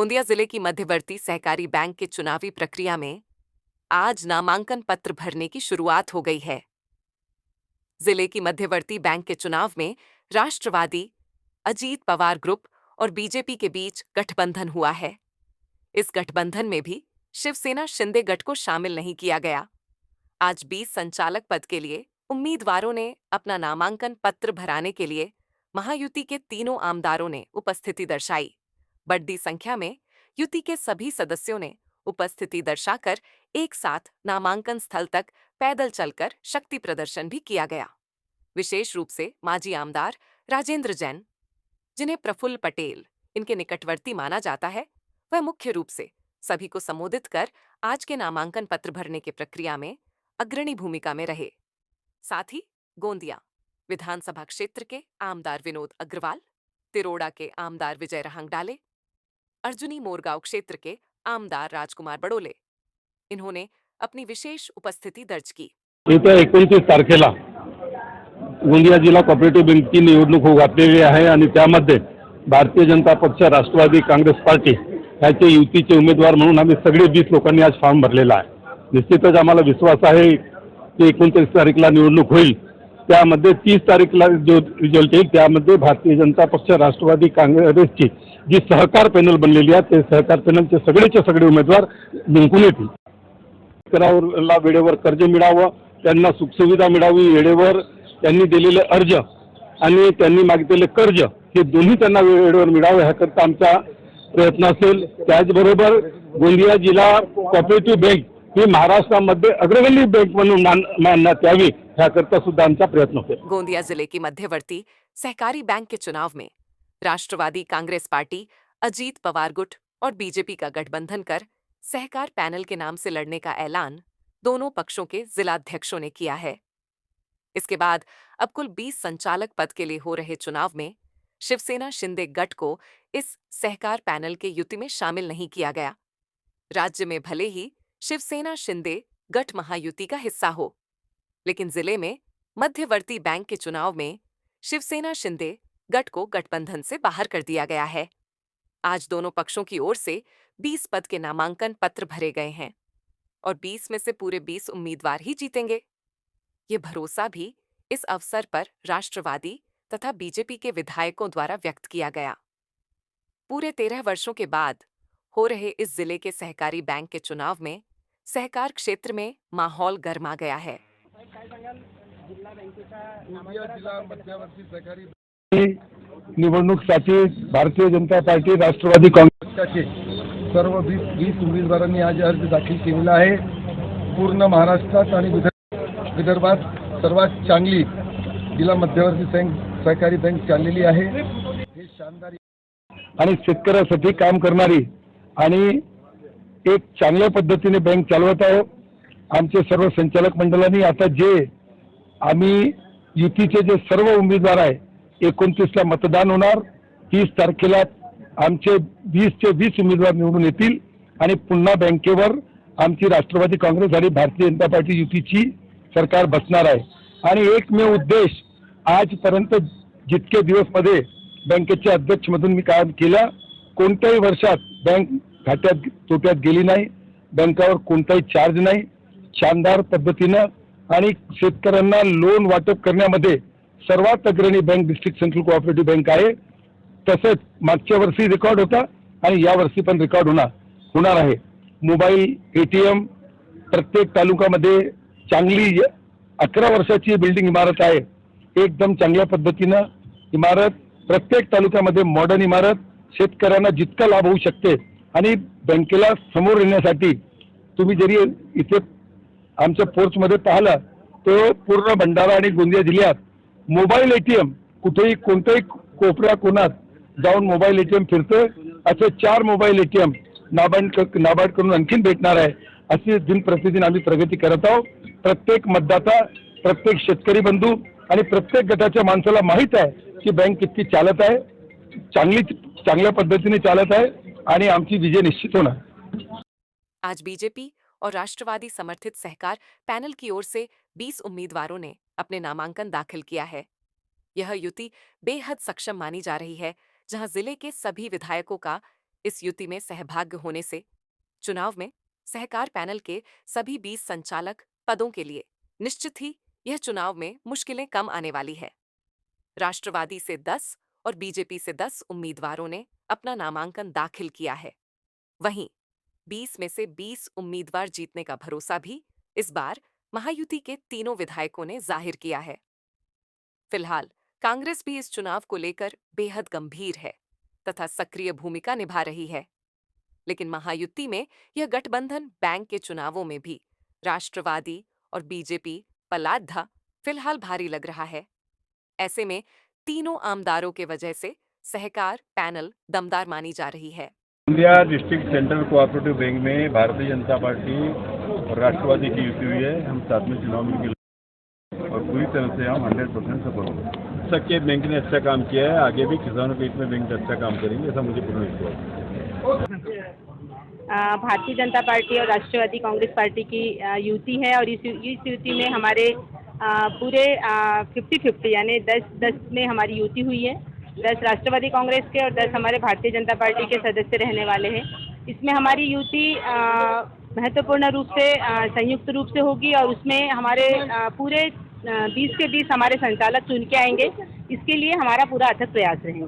गोंदिया जिले की मध्यवर्ती सहकारी बैंक के चुनावी प्रक्रिया में आज नामांकन पत्र भरने की शुरुआत हो गई है। जिले की मध्यवर्ती बैंक के चुनाव में राष्ट्रवादी, अजीत पवार ग्रुप और बीजेपी के बीच गठबंधन हुआ है। इस गठबंधन में भी शिवसेना शिंदे गठ को शामिल नहीं किया गया। आज 20 संचालक पद के लिए उम्मीदवारों ने अपना नामांकन पत्र भराने के लिए महायुति के तीनों आमदारों ने उपस्थिति दर्शाई। बड़ी संख्या में युति के सभी सदस्यों ने उपस्थिति दर्शाकर एक साथ नामांकन स्थल तक पैदल चलकर शक्ति प्रदर्शन भी किया गया। विशेष रूप से माजी आमदार राजेंद्र जैन, जिन्हें प्रफुल्ल पटेल इनके निकटवर्ती माना जाता है, वह मुख्य रूप से सभी को संबोधित कर आज के नामांकन पत्र भरने की प्रक्रिया में अग्रणी भूमिका में रहे। साथ ही गोंदिया विधानसभा क्षेत्र के आमदार विनोद अग्रवाल, तिरोड़ा के आमदार विजय रहंगडाले, अर्जुनी मोरगांव क्षेत्र के आमदार राजकुमार बडोले, इन्होंने अपनी विशेष उपस्थिति दर्ज की। येत्या 29 तारखेला गोंदिया जिल्हा कोऑपरेटिव्ह बँकेची निवडणूक होऊ घातलेली आहे आणि त्यामध्ये भारतीय जनता पक्ष, राष्ट्रवादी काँग्रेस पार्टी ह्याचे युतीचे उमेदवार म्हणून आम्ही सगळे 20 लोकांनी आज फॉर्म भरलेला आहे। निश्चितच आम्हाला विश्वास आहे की 29 तारखेला निवडणूक होईल, त्यामध्ये 30 तारखेला जो रिझल्ट येईल त्यामध्ये भारतीय जनता पक्ष, राष्ट्रवादी काँग्रेसची जी सहकार पॅनल बनलेली आहे ते सहकार पॅनलचे सगळेचे सगळे उमेदवार जिंकून येतील। शेतकऱ्याला वेळेवर कर्ज मिळावं, त्यांना सुखसुविधा मिळावी, वेळेवर त्यांनी दिलेले अर्ज आणि त्यांनी मागितलेले कर्ज हे दोन्ही त्यांना वेळेवर मिळावे ह्याकरता आमचा प्रयत्न असेल। त्याचबरोबर गोंदिया जिल्हा कोऑपरेटिव्ह बँक ही महाराष्ट्रामध्ये अग्रगण्य बँक म्हणून मानण्यात यावी ह्याकरता सुद्धा आमचा प्रयत्न होईल। गोंदिया जिले की मध्यवर्ती सहकारी बैंक के चुनाव में राष्ट्रवादी कांग्रेस पार्टी, अजीत पवार गुट और बीजेपी का गठबंधन कर सहकार पैनल के नाम से लड़ने का ऐलान दोनों पक्षों के जिलाध्यक्षों ने किया है। इसके बाद अब कुल 20 संचालक पद के लिए हो रहे चुनाव में शिवसेना शिंदे गठ को इस सहकार पैनल के युति में शामिल नहीं किया गया। राज्य में भले ही शिवसेना शिंदे गठ महायुति का हिस्सा हो, लेकिन जिले में मध्यवर्ती बैंक के चुनाव में शिवसेना शिंदे गठ को गठबंधन से बाहर कर दिया गया है। आज दोनों पक्षों की ओर से 20 पद के नामांकन पत्र भरे गए हैं और 20 में से पूरे 20 उम्मीदवार ही जीतेंगे। ये भरोसा भी इस अवसर पर राष्ट्रवादी तथा बीजेपी के विधायकों द्वारा व्यक्त किया गया। पूरे 13 वर्षों के बाद हो रहे इस जिले के सहकारी बैंक के चुनाव में सहकार क्षेत्र में माहौल गर्मा गया है। निवडणुकीसाठी भारतीय जनता पार्टी, राष्ट्रवादी काँग्रेस पक्षाचे सर्व 20 उमेदवारांनी आज अर्ज दाखल केलेला आहे। पूर्ण महाराष्ट्रात आणि विदर्भात सर्वात चांगली जिल्हा मध्यवर्ती सहकारी बँक चाललेली आहे। हे शानदार आणि शेतकऱ्यांसाठी काम करणारी आणि एक चांगल्या पद्धतीने बँक चालवत आहे। आमचे सर्व संचालक मंडळांनी आता जे आम्ही युतीचे जे सर्व उमेदवार आहे 29 ला मतदान होणार, 30 तारखेला आमचे 20 चे 20 उमेदवार निवडून येतील आणि पुन्हा बँकेवर आमची राष्ट्रवादी काँग्रेस आणि भारतीय जनता पार्टी युतीची सरकार बसणार आहे। आणि एकमेव उद्देश आजपर्यंत जितके दिवसमध्ये बँकेच्या अध्यक्ष म्हणून मी काम केलं, कोणत्याही वर्षात बँक घाट्यात तोट्यात गेली नाही, बँकावर कोणताही चार्ज नाही, शानदार पद्धतीनं आणि शेतकऱ्यांना लोन वाटप करण्यामध्ये सर्वात अग्रणी bank district central cooperative bank आहे। तसंच मागच्या वर्षी रेकॉर्ड होता आणि या वर्षी पण रेकॉर्ड होणार आहे। मोबाईल एटीएम प्रत्येक तालुक्यामध्ये चांगली 11 वर्षाची बिल्डिंग इमारत आहे, एकदम चांगल्या पद्धतीनं इमारत प्रत्येक तालुक्यामध्ये मॉडर्न इमारत शेतकऱ्यांना जितका लाभ होऊ शकते आणि बँकेला समोर येण्यासाठी तुम्ही जरी इथे आमच्या पोर्चमध्ये पाहिलं तर पूर्ण भंडारा आणि गोंदिया जिल्ह्यात मोबाईल एटीएम कुठेही कोणत्याही कोपऱ्या कोणात जाऊन मोबाईल एटीएम फिरतोय, असे 4 मोबाईल एटीएम नाबार्ड करून आणखीन भेटणार आहे। अशी दिन प्रतिदिन आम्ही प्रगती करत आहोत। प्रत्येक मतदाता, प्रत्येक शेतकरी बंधू आणि प्रत्येक गटाच्या माणसाला माहित आहे की बँक किती चालत आहे, चांगल्या पद्धतीने चालत आहे आणि आमची विजय निश्चित होणार। आज बीजेपी और राष्ट्रवादी समर्थित सहकार पैनल की ओर से 20 उम्मीदवारों ने अपने नामांकन दाखिल किया है। यह युति बेहद सक्षम मानी जा रही है, जहां जिले के सभी विधायकों का इस युति में सहभागी होने से चुनाव में सहकार पैनल के सभी 20 संचालक पदों के लिए निश्चित ही यह चुनाव में मुश्किलें कम आने वाली है। राष्ट्रवादी से 10 और बीजेपी से 10 उम्मीदवारों ने अपना नामांकन दाखिल किया है। वहीं 20 में से 20 उम्मीदवार जीतने का भरोसा भी इस बार महायुति के तीनों विधायकों ने जाहिर किया है। फिलहाल कांग्रेस भी इस चुनाव को लेकर बेहद गंभीर है तथा सक्रिय भूमिका निभा रही है। लेकिन महायुति में यह गठबंधन बैंक के चुनावों में भी राष्ट्रवादी और बीजेपी पलाद्धा फिलहाल भारी लग रहा है। ऐसे में तीनों आमदारों के वजह से सहकार पैनल दमदार मानी जा रही है। India district central cooperative bank में भारतीय जनता पार्टी और राष्ट्रवादी की युति हुई है। हम साथ में चुनाव में और पूरी तरह से हम 100% सफल होंगे। सबके बैंक ने अच्छा काम किया है, आगे भी किसानों के हित में बैंक अच्छा काम करेंगे, ऐसा मुझे पूर्ण विश्वास है। भारतीय जनता पार्टी और राष्ट्रवादी कांग्रेस पार्टी की युति है और इस युति में हमारे पूरे 50-50 यानी 10-10 में हमारी युति हुई है। 10 राष्ट्रवादी कांग्रेस के और 10 हमारे भारतीय जनता पार्टी के सदस्य रहने वाले हैं। इसमें हमारी युति महत्वपूर्ण रूप से संयुक्त रूप से होगी और उसमें हमारे पूरे 20 के 20 हमारे संचालक चुन के आएंगे। इसके लिए हमारा पूरा अथक प्रयास रहेगा।